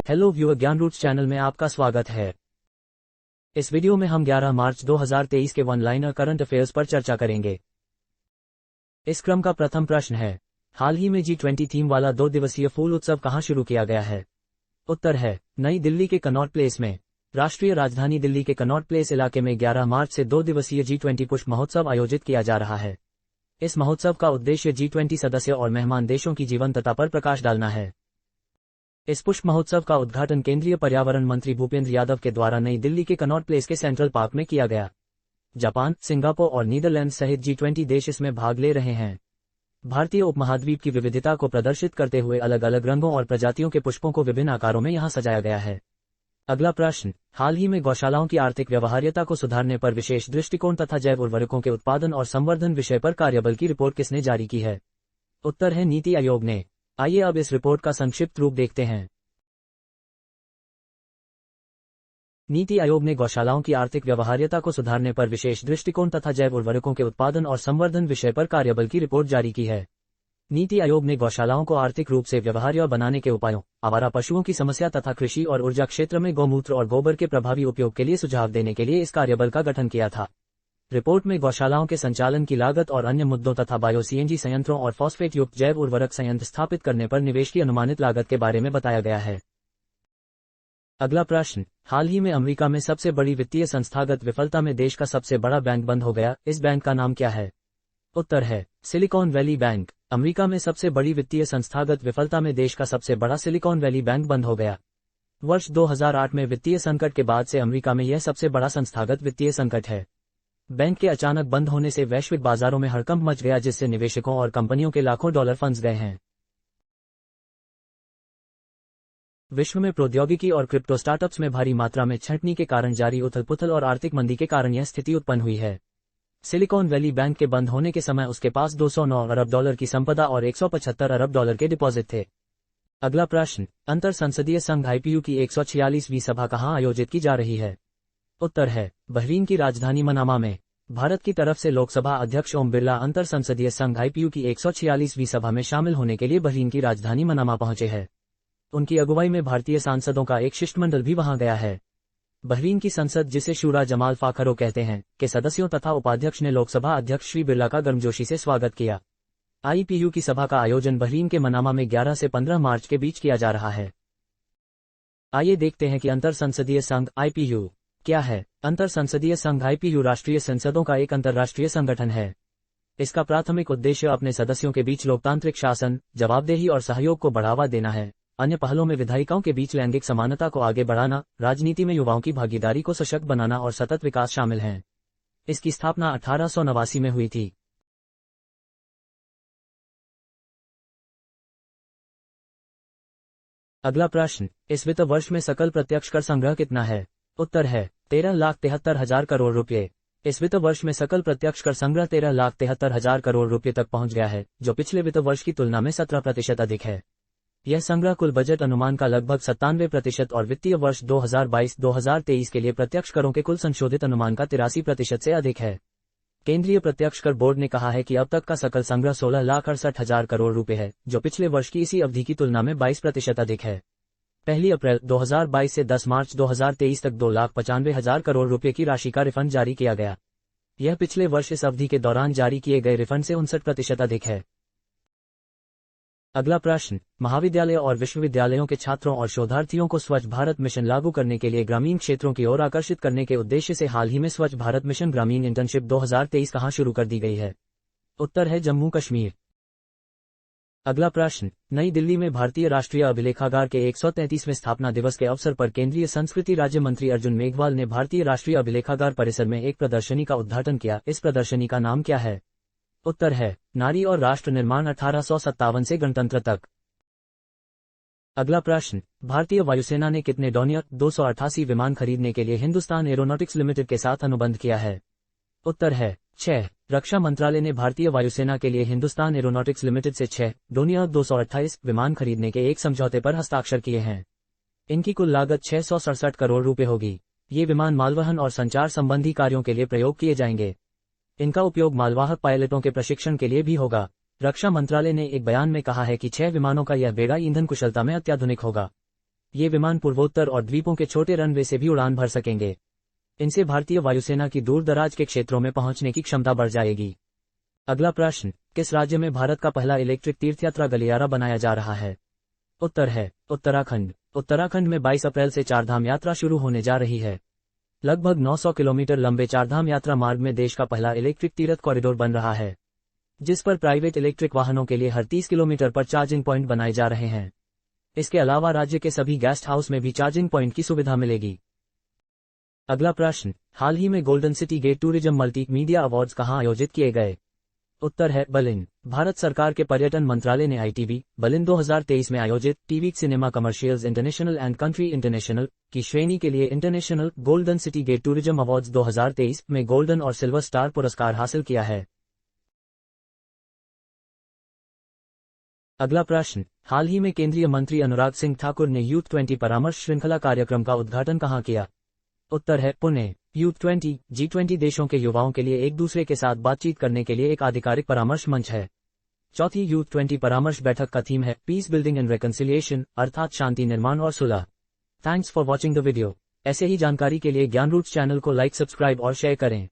Hello viewer, ज्ञान roots channel में आपका स्वागत है। इस वीडियो में हम 11 मार्च 2023 के वन लाइनर करंट अफेयर्स पर चर्चा करेंगे। इस क्रम का प्रथम प्रश्न है, हाल ही में G20 थीम वाला 2 दिवसीय फूल उत्सव कहां शुरू किया गया है? उत्तर है नई दिल्ली के कनॉट प्लेस में। राष्ट्रीय राजधानी दिल्ली के कनॉट प्लेस इलाके में 11 मार्च से 2 दिवसीय G20 पुष्प महोत्सव आयोजित किया जा रहा है। इस महोत्सव का उद्देश्य G20 सदस्य और मेहमान देशों की जीवंतता पर प्रकाश डालना है। इस पुष्प महोत्सव का उद्घाटन केंद्रीय पर्यावरण मंत्री भूपेंद्र यादव के द्वारा नई दिल्ली के कनॉट प्लेस के सेंट्रल पार्क में किया गया। जापान, सिंगापुर और नीदरलैंड सहित G20 देश इसमें भाग ले रहे हैं। भारतीय उपमहाद्वीप की विविधता को प्रदर्शित करते हुए अलग अलग रंगों और प्रजातियों के पुष्पों को विभिन्न आकारों में यहां सजाया गया है। अगला प्रश्न, हाल ही में गौशालाओं की आर्थिक व्यवहार्यता को सुधारने पर विशेष दृष्टिकोण तथा जैव उर्वरकों के उत्पादन और संवर्धन विषय पर कार्यबल की रिपोर्ट किसने जारी की है? उत्तर है नीति आयोग ने। आइए अब इस रिपोर्ट का संक्षिप्त रूप देखते हैं। नीति आयोग ने गौशालाओं की आर्थिक व्यवहार्यता को सुधारने पर विशेष दृष्टिकोण तथा जैव उर्वरकों के उत्पादन और संवर्धन विषय पर कार्यबल की रिपोर्ट जारी की है। नीति आयोग ने गौशालाओं को आर्थिक रूप से व्यवहार्य बनाने के उपायों, आवारा पशुओं की समस्या तथा कृषि और ऊर्जा क्षेत्र में गौमूत्र और गोबर के प्रभावी उपयोग के लिए सुझाव देने के लिए इस कार्यबल का गठन किया था। रिपोर्ट में गौशालाओं के संचालन की लागत और अन्य मुद्दों तथा बायो CNG संयंत्रों और फॉस्फेट युक्त जैव उर्वरक संयंत्र स्थापित करने पर निवेश की अनुमानित लागत के बारे में बताया गया है। अगला प्रश्न, हाल ही में अमेरिका में सबसे बड़ी वित्तीय संस्थागत विफलता में देश का सबसे बड़ा बैंक बंद हो गया। इस बैंक का नाम क्या है? उत्तर है सिलिकॉन वैली बैंक। अमेरिका में सबसे बड़ी वित्तीय संस्थागत विफलता में देश का सबसे बड़ा सिलिकॉन वैली बैंक बंद हो गया। वर्ष 2008 में वित्तीय संकट के बाद से अमेरिका में यह सबसे बड़ा संस्थागत वित्तीय संकट है। बैंक के अचानक बंद होने से वैश्विक बाजारों में हड़कंप मच गया, जिससे निवेशकों और कंपनियों के लाखों डॉलर फंस गए हैं। विश्व में प्रौद्योगिकी और क्रिप्टो स्टार्टअप्स में भारी मात्रा में छंटनी के कारण जारी उथल-पुथल और आर्थिक मंदी के कारण यह स्थिति उत्पन्न हुई है। सिलिकॉन वैली बैंक के बंद होने के समय उसके पास 209 अरब डॉलर की संपदा और 175 अरब डॉलर के डिपॉजिट थे। अगला प्रश्न, अंतर संसदीय संघ IPU की 146वीं सभा कहां आयोजित की जा रही है? उत्तर है बहरीन की राजधानी मनामा में। भारत की तरफ से लोकसभा अध्यक्ष ओम बिरला अंतर संसदीय संघ IPU की 146वीं सभा में शामिल होने के लिए बहरीन की राजधानी मनामा पहुंचे हैं। उनकी अगुवाई में भारतीय सांसदों का एक शिष्टमंडल भी वहां गया है। बहरीन की संसद, जिसे शूरा जमाल फाखरो कहते हैं, के सदस्यों तथा उपाध्यक्ष ने लोकसभा अध्यक्ष श्री बिरला का गर्मजोशी से स्वागत किया। IPU की सभा का आयोजन बहरीन के मनामा में 11 से 15 मार्च के बीच किया जा रहा है। आइए देखते हैं कि अंतर संसदीय संघ IPU क्या है। अंतर संसदीय संघ IPU राष्ट्रीय संसदों का एक अंतर्राष्ट्रीय संगठन है। इसका प्राथमिक उद्देश्य अपने सदस्यों के बीच लोकतांत्रिक शासन, जवाबदेही और सहयोग को बढ़ावा देना है। अन्य पहलों में विधायिकाओं के बीच लैंगिक समानता को आगे बढ़ाना, राजनीति में युवाओं की भागीदारी को सशक्त बनाना और सतत विकास शामिल हैं। इसकी स्थापना 1889 में हुई थी। अगला प्रश्न, इस वित्त वर्ष में सकल प्रत्यक्ष कर संग्रह कितना है? उत्तर है 13,73,000 करोड़ रुपये। इस वित्त वर्ष में सकल प्रत्यक्ष कर संग्रह 13,73,000 करोड़ रुपये तक पहुंच गया है, जो पिछले वित्त वर्ष की तुलना में 17% अधिक है। यह संग्रह कुल बजट अनुमान का लगभग 97% और वित्तीय वर्ष 2022-2023 के लिए प्रत्यक्ष करों के कुल संशोधित अनुमान का 83% से अधिक है। केंद्रीय प्रत्यक्ष कर बोर्ड ने कहा है कि अब तक का सकल संग्रह 16,68,000 करोड़ रुपये है, जो पिछले वर्ष की इसी अवधि की तुलना में 22% अधिक है। 1 अप्रैल 2022 से 10 मार्च 2023 तक 2,95,000 करोड़ रुपये की राशि का रिफंड जारी किया गया। यह पिछले वर्ष इस अवधि के दौरान जारी किए गए रिफंड से 59% अधिक है। अगला प्रश्न, महाविद्यालय और विश्वविद्यालयों के छात्रों और शोधार्थियों को स्वच्छ भारत मिशन लागू करने के लिए ग्रामीण क्षेत्रों की ओर आकर्षित करने के उद्देश्य से हाल ही में स्वच्छ भारत मिशन ग्रामीण इंटर्नशिप 2023 कहां शुरू कर दी गई है? उत्तर है जम्मू कश्मीर। अगला प्रश्न, नई दिल्ली में भारतीय राष्ट्रीय अभिलेखागार के 133वें स्थापना दिवस के अवसर पर केंद्रीय संस्कृति राज्य मंत्री अर्जुन मेघवाल ने भारतीय राष्ट्रीय अभिलेखागार परिसर में एक प्रदर्शनी का उद्घाटन किया। इस प्रदर्शनी का नाम क्या है? उत्तर है नारी और राष्ट्र निर्माण 1857 से गणतंत्र तक। अगला प्रश्न, भारतीय वायुसेना ने कितने डॉनियर 288 विमान खरीदने के लिए हिंदुस्तान एरोनॉटिक्स लिमिटेड के साथ अनुबंध किया है? उत्तर है 6। रक्षा मंत्रालय ने भारतीय वायुसेना के लिए हिंदुस्तान एरोनॉटिक्स लिमिटेड से 6 डोनियर 228 विमान खरीदने के एक समझौते पर हस्ताक्षर किए हैं। इनकी कुल लागत 667 करोड़ रुपए होगी। ये विमान मालवहन और संचार संबंधी कार्यों के लिए प्रयोग किए जाएंगे। इनका उपयोग मालवाहक पायलटों के प्रशिक्षण के लिए भी होगा। रक्षा मंत्रालय ने एक बयान में कहा है कि 6 विमानों का यह बेड़ा ईंधन कुशलता में अत्याधुनिक होगा। ये विमान पूर्वोत्तर और द्वीपों के छोटे रनवे से भी उड़ान भर सकेंगे। इनसे भारतीय वायुसेना की दूर दराज के क्षेत्रों में पहुंचने की क्षमता बढ़ जाएगी। अगला प्रश्न, किस राज्य में भारत का पहला इलेक्ट्रिक तीर्थयात्रा गलियारा बनाया जा रहा है? उत्तर है उत्तराखंड। उत्तराखंड में 22 अप्रैल से चारधाम यात्रा शुरू होने जा रही है। लगभग 900 किलोमीटर लंबे चारधाम यात्रा मार्ग में देश का पहला इलेक्ट्रिक तीर्थ कॉरिडोर बन रहा है, जिस पर प्राइवेट इलेक्ट्रिक वाहनों के लिए हर 30 किलोमीटर पर चार्जिंग पॉइंट बनाए जा रहे हैं। इसके अलावा राज्य के सभी गेस्ट हाउस में भी चार्जिंग पॉइंट की सुविधा मिलेगी। अगला प्रश्न, हाल ही में Golden City Gate Tourism Multi Media Awards कहां आयोजित किए गए? उत्तर है बर्लिन। भारत सरकार के पर्यटन मंत्रालय ने आईटीबी बर्लिन 2023 में आयोजित TV cinema commercials international and country international की श्रेणी के लिए International Golden City Gate Tourism Awards 2023 में गोल्डन और सिल्वर स्टार पुरस्कार हासिल किया है। अगला प्रश्न, हाल ही में केंद्रीय मंत्री अनुराग सिंह ठाकुर ने यूथ 20 परामर्श श्रृंखला कार्यक्रम का उद्घाटन कहां किया? उत्तर है पुणे। यूथ 20 G20 देशों के युवाओं के लिए एक दूसरे के साथ बातचीत करने के लिए एक आधिकारिक परामर्श मंच है। चौथी यूथ 20 परामर्श बैठक का थीम है पीस बिल्डिंग एंड रेकंसिलिएशन, अर्थात शांति निर्माण और सुलह। Thanks for watching the video. ऐसे ही जानकारी के लिए ज्ञान रूट्स चैनल को लाइक, सब्सक्राइब और शेयर करें।